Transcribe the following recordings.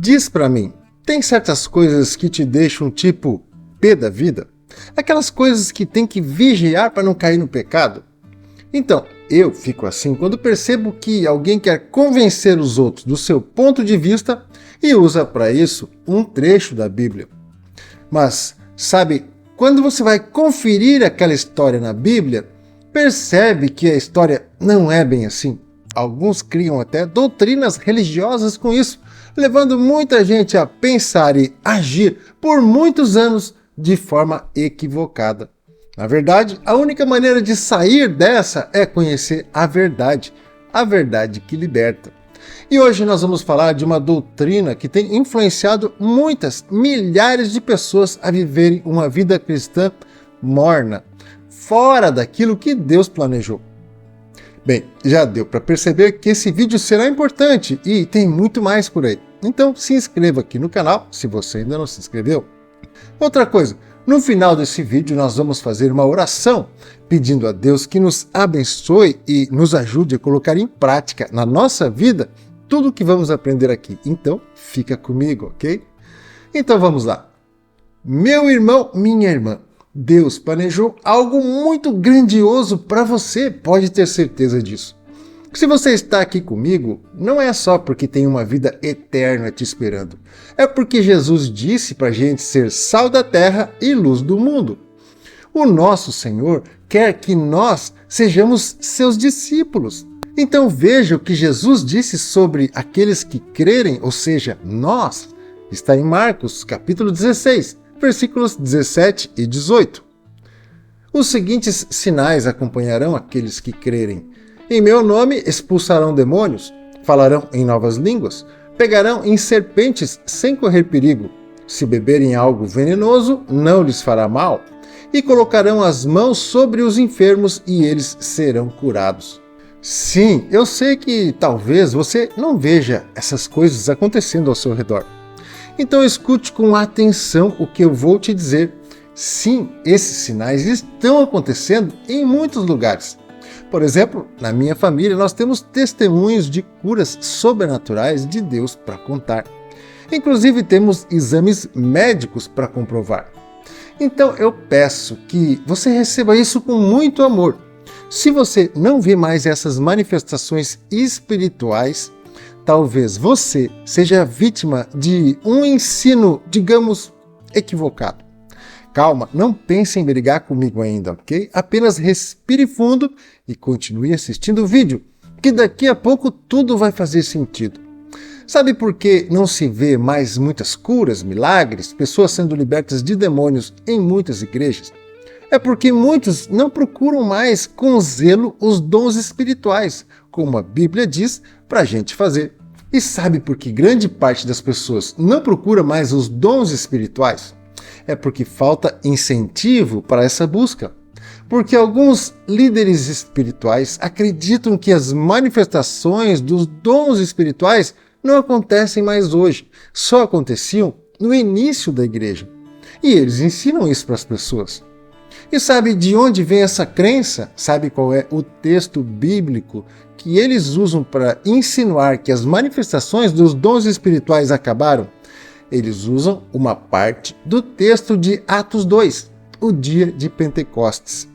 Diz pra mim, tem certas coisas que te deixam tipo pé da vida? Aquelas coisas que tem que vigiar para não cair no pecado? Então, eu fico assim quando percebo que alguém quer convencer os outros do seu ponto de vista e usa para isso um trecho da Bíblia. Mas, sabe, quando você vai conferir aquela história na Bíblia, percebe que a história não é bem assim. Alguns criam até doutrinas religiosas com isso, levando muita gente a pensar e agir por muitos anos de forma equivocada. Na verdade, a única maneira de sair dessa é conhecer a verdade que liberta. E hoje nós vamos falar de uma doutrina que tem influenciado muitas, milhares de pessoas a viverem uma vida cristã morna, fora daquilo que Deus planejou. Bem, já deu para perceber que esse vídeo será importante e tem muito mais por aí. Então se inscreva aqui no canal se você ainda não se inscreveu. Outra coisa, no final desse vídeo nós vamos fazer uma oração pedindo a Deus que nos abençoe e nos ajude a colocar em prática na nossa vida tudo o que vamos aprender aqui. Então fica comigo, ok? Então vamos lá. Meu irmão, minha irmã, Deus planejou algo muito grandioso para você, pode ter certeza disso. Se você está aqui comigo, não é só porque tem uma vida eterna te esperando. É porque Jesus disse para a gente ser sal da terra e luz do mundo. O nosso Senhor quer que nós sejamos seus discípulos. Então veja o que Jesus disse sobre aqueles que crerem, ou seja, nós. Está em Marcos, capítulo 16, versículos 17 e 18. Os seguintes sinais acompanharão aqueles que crerem. Em meu nome expulsarão demônios, falarão em novas línguas, pegarão em serpentes sem correr perigo. Se beberem algo venenoso, não lhes fará mal, e colocarão as mãos sobre os enfermos e eles serão curados. Sim, eu sei que talvez você não veja essas coisas acontecendo ao seu redor. Então escute com atenção o que eu vou te dizer. Sim, esses sinais estão acontecendo em muitos lugares. Por exemplo, na minha família nós temos testemunhos de curas sobrenaturais de Deus para contar. Inclusive temos exames médicos para comprovar. Então eu peço que você receba isso com muito amor. Se você não vê mais essas manifestações espirituais, talvez você seja vítima de um ensino, digamos, equivocado. Calma, não pense em brigar comigo ainda, ok? Apenas respire fundo e continue assistindo o vídeo, que daqui a pouco tudo vai fazer sentido. Sabe por que não se vê mais muitas curas, milagres, pessoas sendo libertas de demônios em muitas igrejas? É porque muitos não procuram mais com zelo os dons espirituais, como a Bíblia diz para a gente fazer. E sabe por que grande parte das pessoas não procura mais os dons espirituais? É porque falta incentivo para essa busca. Porque alguns líderes espirituais acreditam que as manifestações dos dons espirituais não acontecem mais hoje, só aconteciam no início da igreja. E eles ensinam isso para as pessoas. E sabe de onde vem essa crença? Sabe qual é o texto bíblico que eles usam para insinuar que as manifestações dos dons espirituais acabaram? Eles usam uma parte do texto de Atos 2, o dia de Pentecostes.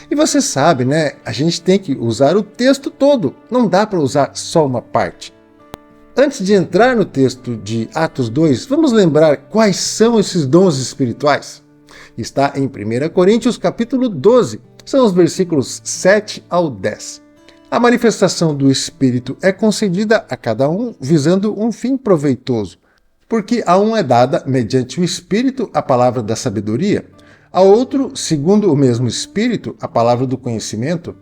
E você sabe, né? A gente tem que usar o texto todo, não dá para usar só uma parte. Antes de entrar no texto de Atos 2, vamos lembrar quais são esses dons espirituais? Está em 1 Coríntios capítulo 12, são os versículos 7 ao 10. A manifestação do Espírito é concedida a cada um visando um fim proveitoso, porque a um é dada, mediante o Espírito, a palavra da sabedoria, a outro, segundo o mesmo Espírito, a palavra do conhecimento,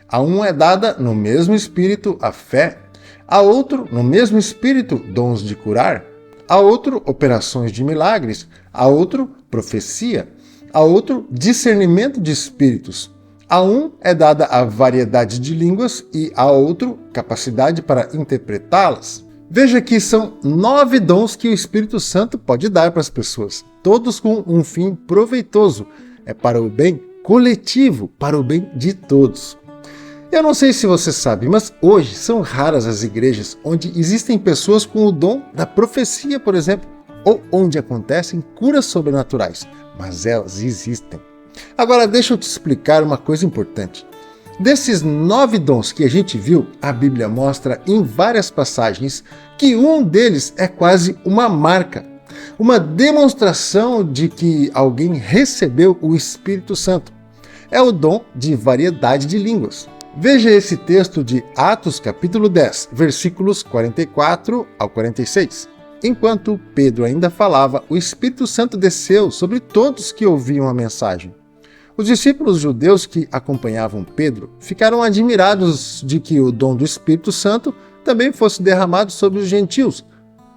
a um é dada, no mesmo Espírito, a fé, a outro, no mesmo Espírito, dons de curar, a outro, operações de milagres, a outro, profecia, a outro, discernimento de espíritos, a um é dada a variedade de línguas e a outro, capacidade para interpretá-las. Veja que são 9 dons que o Espírito Santo pode dar para as pessoas, todos com um fim proveitoso, é para o bem coletivo, para o bem de todos. Eu não sei se você sabe, mas hoje são raras as igrejas onde existem pessoas com o dom da profecia, por exemplo, ou onde acontecem curas sobrenaturais, mas elas existem. Agora deixa eu te explicar uma coisa importante. Desses 9 dons que a gente viu, a Bíblia mostra em várias passagens que um deles é quase uma marca, uma demonstração de que alguém recebeu o Espírito Santo. É o dom de variedade de línguas. Veja esse texto de Atos capítulo 10, versículos 44 ao 46. Enquanto Pedro ainda falava, o Espírito Santo desceu sobre todos que ouviam a mensagem. Os discípulos judeus que acompanhavam Pedro ficaram admirados de que o dom do Espírito Santo também fosse derramado sobre os gentios,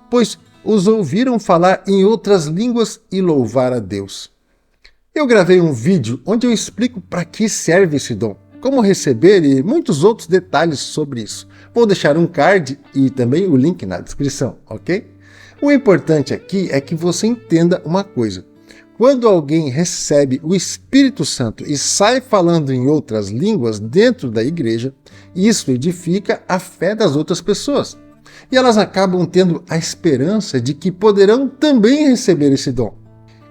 pois os ouviram falar em outras línguas e louvar a Deus. Eu gravei um vídeo onde eu explico para que serve esse dom, como receber e muitos outros detalhes sobre isso. Vou deixar um card e também o link na descrição, ok? O importante aqui é que você entenda uma coisa. Quando alguém recebe o Espírito Santo e sai falando em outras línguas dentro da igreja, isso edifica a fé das outras pessoas. E elas acabam tendo a esperança de que poderão também receber esse dom.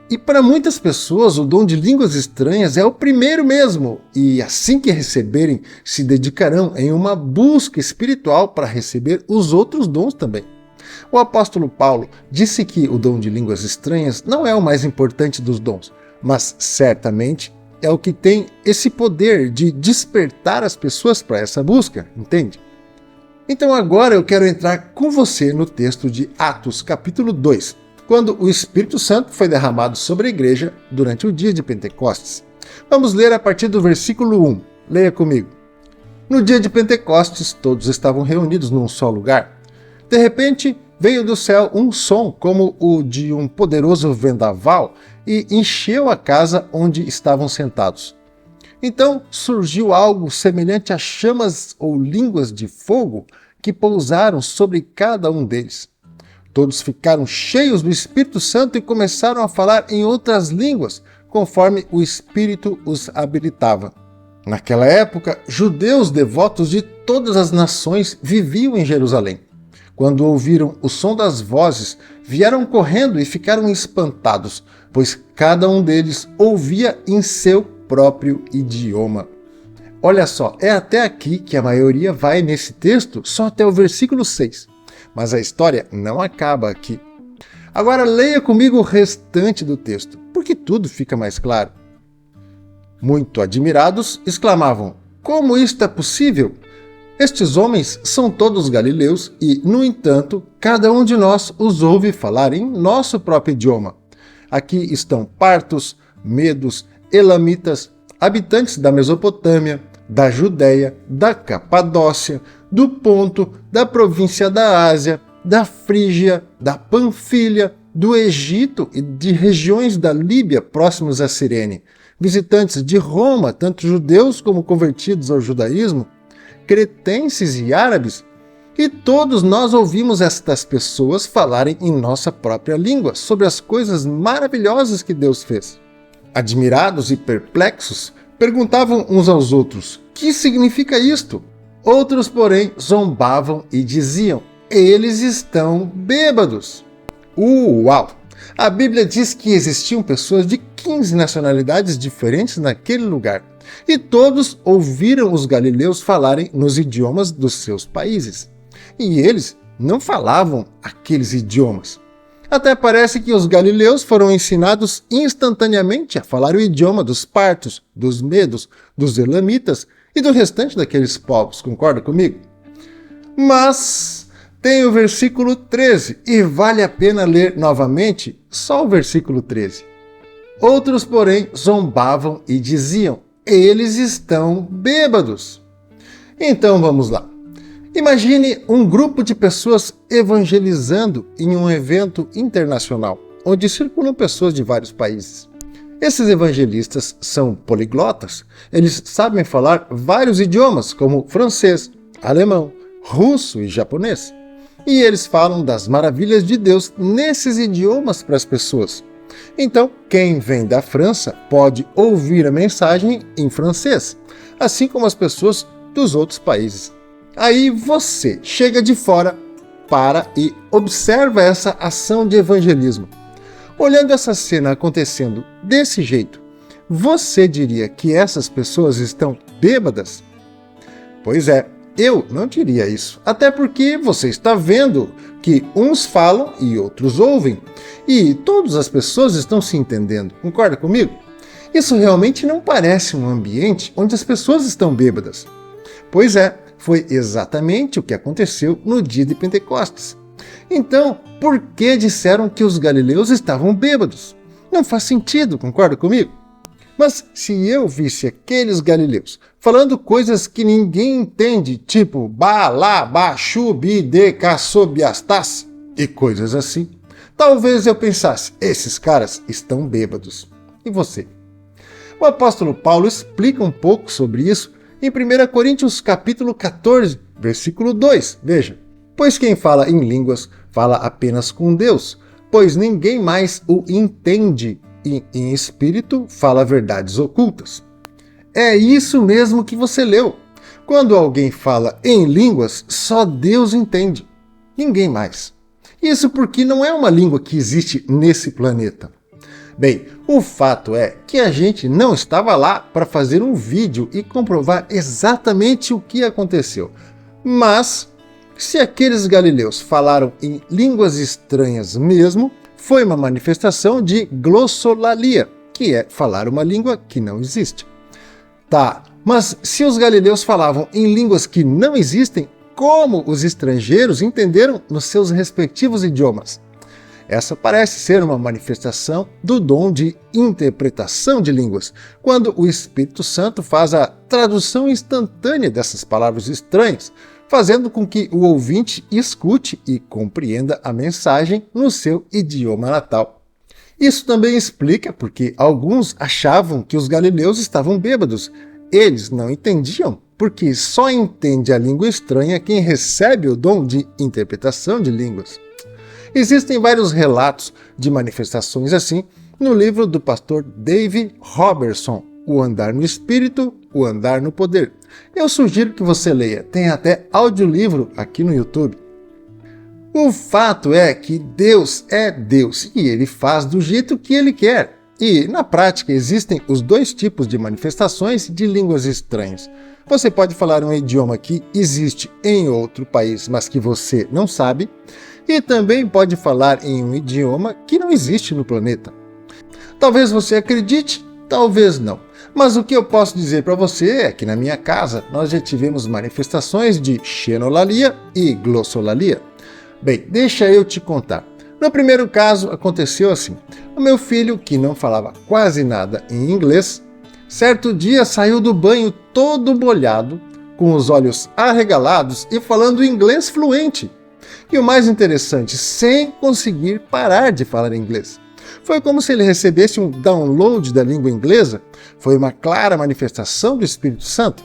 E para muitas pessoas, o dom de línguas estranhas é o primeiro mesmo, e assim que receberem, se dedicarão em uma busca espiritual para receber os outros dons também. O apóstolo Paulo disse que o dom de línguas estranhas não é o mais importante dos dons, mas certamente é o que tem esse poder de despertar as pessoas para essa busca, entende? Então agora eu quero entrar com você no texto de Atos capítulo 2, quando o Espírito Santo foi derramado sobre a igreja durante o dia de Pentecostes. Vamos ler a partir do versículo 1. Leia comigo. No dia de Pentecostes, todos estavam reunidos num só lugar. De repente, veio do céu um som como o de um poderoso vendaval e encheu a casa onde estavam sentados. Então surgiu algo semelhante a chamas ou línguas de fogo que pousaram sobre cada um deles. Todos ficaram cheios do Espírito Santo e começaram a falar em outras línguas, conforme o Espírito os habilitava. Naquela época, judeus devotos de todas as nações viviam em Jerusalém. Quando ouviram o som das vozes, vieram correndo e ficaram espantados, pois cada um deles ouvia em seu próprio idioma. Olha só, é até aqui que a maioria vai nesse texto, só até o versículo 6. Mas a história não acaba aqui. Agora leia comigo o restante do texto, porque tudo fica mais claro. Muito admirados, exclamavam: "Como isto é possível? Estes homens são todos galileus e, no entanto, cada um de nós os ouve falar em nosso próprio idioma. Aqui estão partos, medos, elamitas, habitantes da Mesopotâmia, da Judéia, da Capadócia, do Ponto, da província da Ásia, da Frígia, da Panfilha, do Egito e de regiões da Líbia próximos a Cirene, visitantes de Roma, tanto judeus como convertidos ao judaísmo, cretenses e árabes, e todos nós ouvimos estas pessoas falarem em nossa própria língua sobre as coisas maravilhosas que Deus fez. Admirados e perplexos, perguntavam uns aos outros: que significa isto? Outros, porém, zombavam e diziam: eles estão bêbados. Uau! A Bíblia diz que existiam pessoas de 15 nacionalidades diferentes naquele lugar, e todos ouviram os galileus falarem nos idiomas dos seus países. E eles não falavam aqueles idiomas. Até parece que os galileus foram ensinados instantaneamente a falar o idioma dos partos, dos medos, dos elamitas e do restante daqueles povos, concorda comigo? Mas tem o versículo 13, e vale a pena ler novamente só o versículo 13. Outros, porém, zombavam e diziam: eles estão bêbados. Então vamos lá. Imagine um grupo de pessoas evangelizando em um evento internacional, onde circulam pessoas de vários países. Esses evangelistas são poliglotas. Eles sabem falar vários idiomas, como francês, alemão, russo e japonês. E eles falam das maravilhas de Deus nesses idiomas para as pessoas. Então, quem vem da França pode ouvir a mensagem em francês, assim como as pessoas dos outros países. Aí você chega de fora, para e observa essa ação de evangelismo. Olhando essa cena acontecendo desse jeito, você diria que essas pessoas estão bêbadas? Pois é, eu não diria isso, até porque você está vendo que uns falam e outros ouvem, e todas as pessoas estão se entendendo, concorda comigo? Isso realmente não parece um ambiente onde as pessoas estão bêbadas. Pois é, foi exatamente o que aconteceu no dia de Pentecostes. Então, por que disseram que os galileus estavam bêbados? Não faz sentido, concorda comigo? Mas se eu visse aqueles galileus falando coisas que ninguém entende, tipo ba, lá, ba, chu, bi, de, ca, so, biastas, e coisas assim, talvez eu pensasse, esses caras estão bêbados. E você? O apóstolo Paulo explica um pouco sobre isso em 1 Coríntios capítulo 14, versículo 2. Veja, pois quem fala em línguas fala apenas com Deus, pois ninguém mais o entende, e em espírito fala verdades ocultas. É isso mesmo que você leu. Quando alguém fala em línguas, só Deus entende, ninguém mais. Isso porque não é uma língua que existe nesse planeta. Bem, o fato é que a gente não estava lá para fazer um vídeo e comprovar exatamente o que aconteceu. Mas, se aqueles galileus falaram em línguas estranhas mesmo, foi uma manifestação de glossolalia, que é falar uma língua que não existe. Tá, mas se os galileus falavam em línguas que não existem, como os estrangeiros entenderam nos seus respectivos idiomas? Essa parece ser uma manifestação do dom de interpretação de línguas, quando o Espírito Santo faz a tradução instantânea dessas palavras estranhas, fazendo com que o ouvinte escute e compreenda a mensagem no seu idioma natal. Isso também explica porque alguns achavam que os galileus estavam bêbados. Eles não entendiam, porque só entende a língua estranha quem recebe o dom de interpretação de línguas. Existem vários relatos de manifestações assim no livro do pastor David Robertson, O Andar no Espírito, O Andar no Poder. Eu sugiro que você leia, tem até audiolivro aqui no YouTube. O fato é que Deus é Deus e Ele faz do jeito que Ele quer. E, na prática, existem os dois tipos de manifestações de línguas estranhas. Você pode falar um idioma que existe em outro país, mas que você não sabe, e também pode falar em um idioma que não existe no planeta. Talvez você acredite, talvez não. Mas o que eu posso dizer para você é que na minha casa nós já tivemos manifestações de xenolalia e glossolalia. Bem, deixa eu te contar. No primeiro caso aconteceu assim. O meu filho, que não falava quase nada em inglês, certo dia saiu do banho todo molhado, com os olhos arregalados e falando inglês fluente. E o mais interessante, sem conseguir parar de falar inglês. Foi como se ele recebesse um download da língua inglesa. Foi uma clara manifestação do Espírito Santo.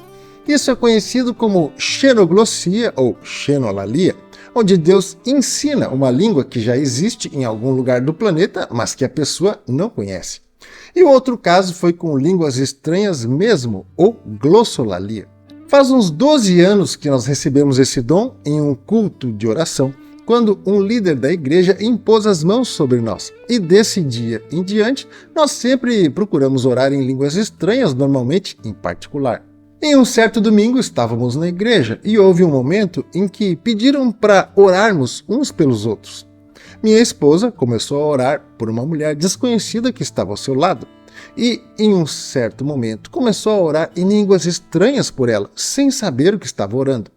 Isso é conhecido como xenoglossia ou xenolalia, onde Deus ensina uma língua que já existe em algum lugar do planeta, mas que a pessoa não conhece. E o outro caso foi com línguas estranhas mesmo, ou glossolalia. Faz uns 12 anos que nós recebemos esse dom em um culto de oração, quando um líder da igreja impôs as mãos sobre nós. E desse dia em diante, nós sempre procuramos orar em línguas estranhas, normalmente em particular. Em um certo domingo estávamos na igreja e houve um momento em que pediram para orarmos uns pelos outros. Minha esposa começou a orar por uma mulher desconhecida que estava ao seu lado e, em um certo momento, começou a orar em línguas estranhas por ela, sem saber o que estava orando.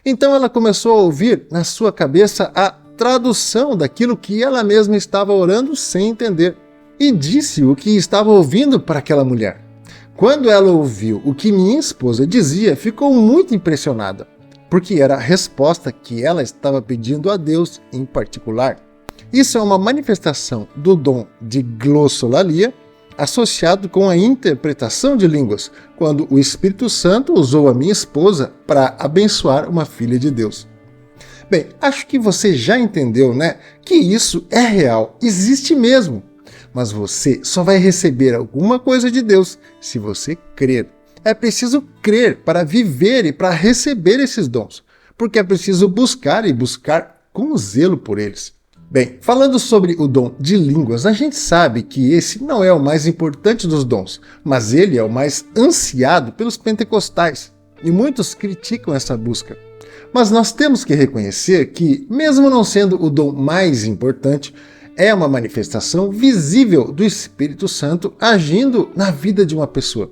Então ela começou a ouvir na sua cabeça a tradução daquilo que ela mesma estava orando sem entender e disse o que estava ouvindo para aquela mulher. Quando ela ouviu o que minha esposa dizia, ficou muito impressionada, porque era a resposta que ela estava pedindo a Deus em particular. Isso é uma manifestação do dom de glossolalia associado com a interpretação de línguas, quando o Espírito Santo usou a minha esposa para abençoar uma filha de Deus. Bem, acho que você já entendeu, né? Que isso é real, existe mesmo. Mas você só vai receber alguma coisa de Deus se você crer. É preciso crer para viver e para receber esses dons, porque é preciso buscar e buscar com zelo por eles. Bem, falando sobre o dom de línguas, a gente sabe que esse não é o mais importante dos dons, mas ele é o mais ansiado pelos pentecostais, e muitos criticam essa busca. Mas nós temos que reconhecer que, mesmo não sendo o dom mais importante, é uma manifestação visível do Espírito Santo agindo na vida de uma pessoa.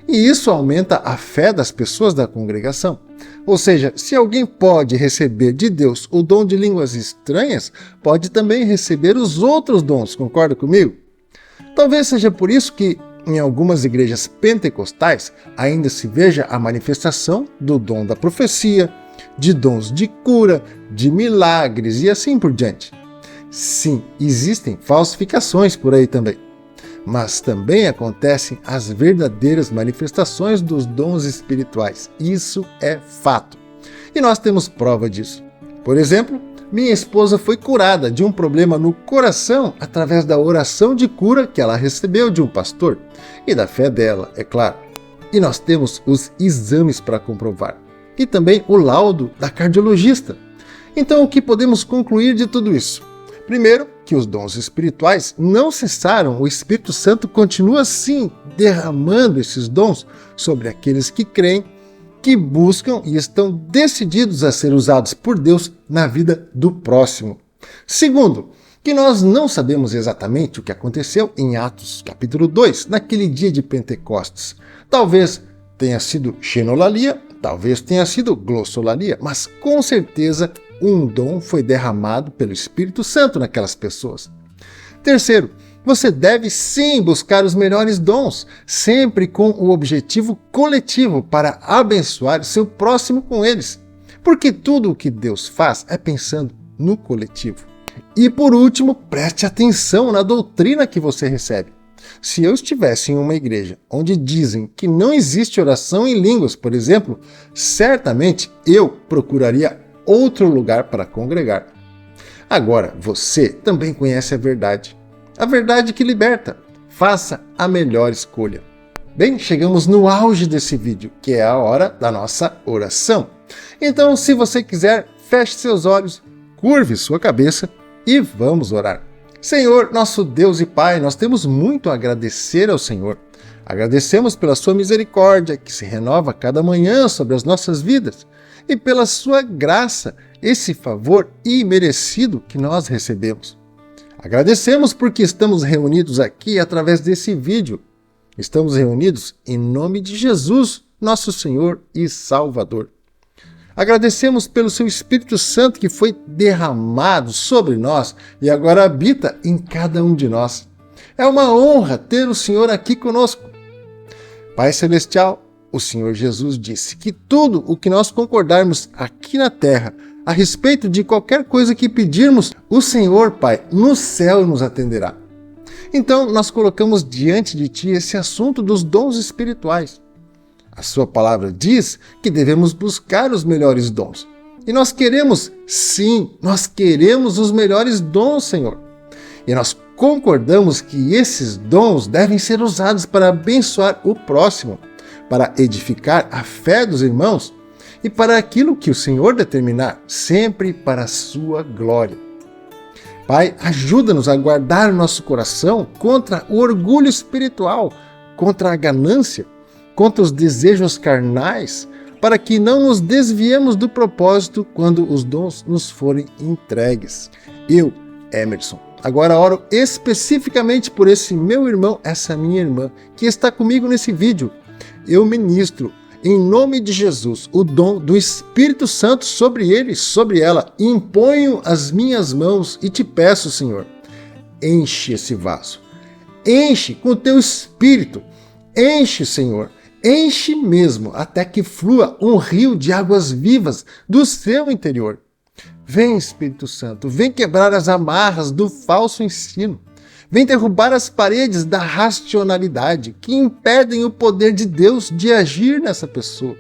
E isso aumenta a fé das pessoas da congregação. Ou seja, se alguém pode receber de Deus o dom de línguas estranhas, pode também receber os outros dons, concorda comigo? Talvez seja por isso que, em algumas igrejas pentecostais, ainda se veja a manifestação do dom da profecia, de dons de cura, de milagres e assim por diante. Sim, existem falsificações por aí também. Mas também acontecem as verdadeiras manifestações dos dons espirituais. Isso é fato. E nós temos prova disso. Por exemplo, minha esposa foi curada de um problema no coração através da oração de cura que ela recebeu de um pastor e da fé dela, é claro. E nós temos os exames para comprovar. E também o laudo da cardiologista. Então, o que podemos concluir de tudo isso? Primeiro, que os dons espirituais não cessaram, o Espírito Santo continua sim derramando esses dons sobre aqueles que creem, que buscam e estão decididos a ser usados por Deus na vida do próximo. Segundo, que nós não sabemos exatamente o que aconteceu em Atos capítulo 2, naquele dia de Pentecostes. Talvez tenha sido xenolalia, talvez tenha sido glossolalia, mas com certeza um dom foi derramado pelo Espírito Santo naquelas pessoas. Terceiro, você deve sim buscar os melhores dons, sempre com o objetivo coletivo para abençoar seu próximo com eles. Porque tudo o que Deus faz é pensando no coletivo. E por último, preste atenção na doutrina que você recebe. Se eu estivesse em uma igreja onde dizem que não existe oração em línguas, por exemplo, certamente eu procuraria outro lugar para congregar. Agora, você também conhece a verdade que liberta. Faça a melhor escolha. Bem, chegamos no auge desse vídeo, que é a hora da nossa oração. Então, se você quiser, feche seus olhos, curve sua cabeça e vamos orar. Senhor, nosso Deus e Pai, nós temos muito a agradecer ao Senhor. Agradecemos pela sua misericórdia, que se renova cada manhã sobre as nossas vidas, e pela sua graça, esse favor imerecido que nós recebemos. Agradecemos porque estamos reunidos aqui através desse vídeo. Estamos reunidos em nome de Jesus, nosso Senhor e Salvador. Agradecemos pelo seu Espírito Santo que foi derramado sobre nós e agora habita em cada um de nós. É uma honra ter o Senhor aqui conosco. Pai Celestial, o Senhor Jesus disse que tudo o que nós concordarmos aqui na terra a respeito de qualquer coisa que pedirmos, o Senhor, Pai, no céu nos atenderá. Então, nós colocamos diante de Ti esse assunto dos dons espirituais. A Sua palavra diz que devemos buscar os melhores dons. E nós queremos, sim, nós queremos os melhores dons, Senhor. E nós concordamos que esses dons devem ser usados para abençoar o próximo, para edificar a fé dos irmãos e para aquilo que o Senhor determinar, sempre para a sua glória. Pai, ajuda-nos a guardar o nosso coração contra o orgulho espiritual, contra a ganância, contra os desejos carnais, para que não nos desviemos do propósito quando os dons nos forem entregues. Eu, Emerson, agora oro especificamente por esse meu irmão, essa minha irmã, que está comigo nesse vídeo. Eu ministro, em nome de Jesus, o dom do Espírito Santo sobre ele, sobre ela. Imponho as minhas mãos e te peço, Senhor, enche esse vaso. Enche com o teu Espírito. Enche, Senhor. Enche mesmo, até que flua um rio de águas vivas do seu interior. Vem, Espírito Santo, vem quebrar as amarras do falso ensino. Vem derrubar as paredes da racionalidade que impedem o poder de Deus de agir nessa pessoa.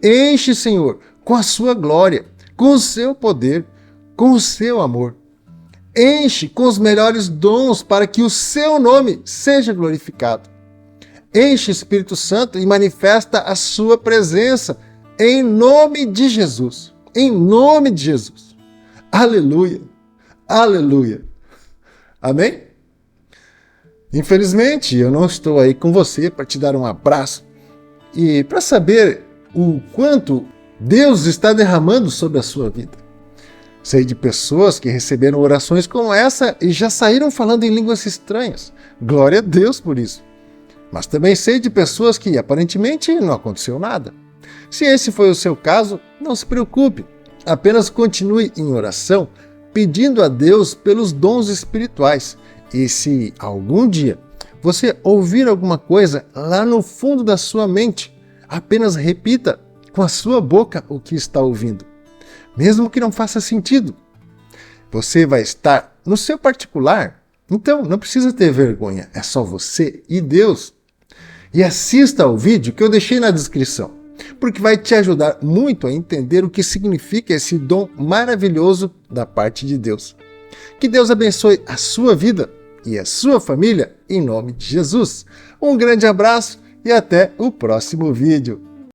Enche, Senhor, com a sua glória, com o seu poder, com o seu amor. Enche com os melhores dons para que o seu nome seja glorificado. enche o Espírito Santo e manifesta a sua presença em nome de Jesus. Em nome de Jesus. Aleluia. Aleluia. Amém? Infelizmente, eu não estou aí com você para te dar um abraço e para saber o quanto Deus está derramando sobre a sua vida. Sei de pessoas que receberam orações como essa e já saíram falando em línguas estranhas. Glória a Deus por isso. Mas também sei de pessoas que aparentemente não aconteceu nada. Se esse foi o seu caso, não se preocupe. Apenas continue em oração, pedindo a Deus pelos dons espirituais. E se algum dia você ouvir alguma coisa lá no fundo da sua mente, apenas repita com a sua boca o que está ouvindo. Mesmo que não faça sentido. Você vai estar no seu particular, então não precisa ter vergonha, é só você e Deus. E assista ao vídeo que eu deixei na descrição, porque vai te ajudar muito a entender o que significa esse dom maravilhoso da parte de Deus. Que Deus abençoe a sua vida e a sua família, em nome de Jesus. Um grande abraço e até o próximo vídeo.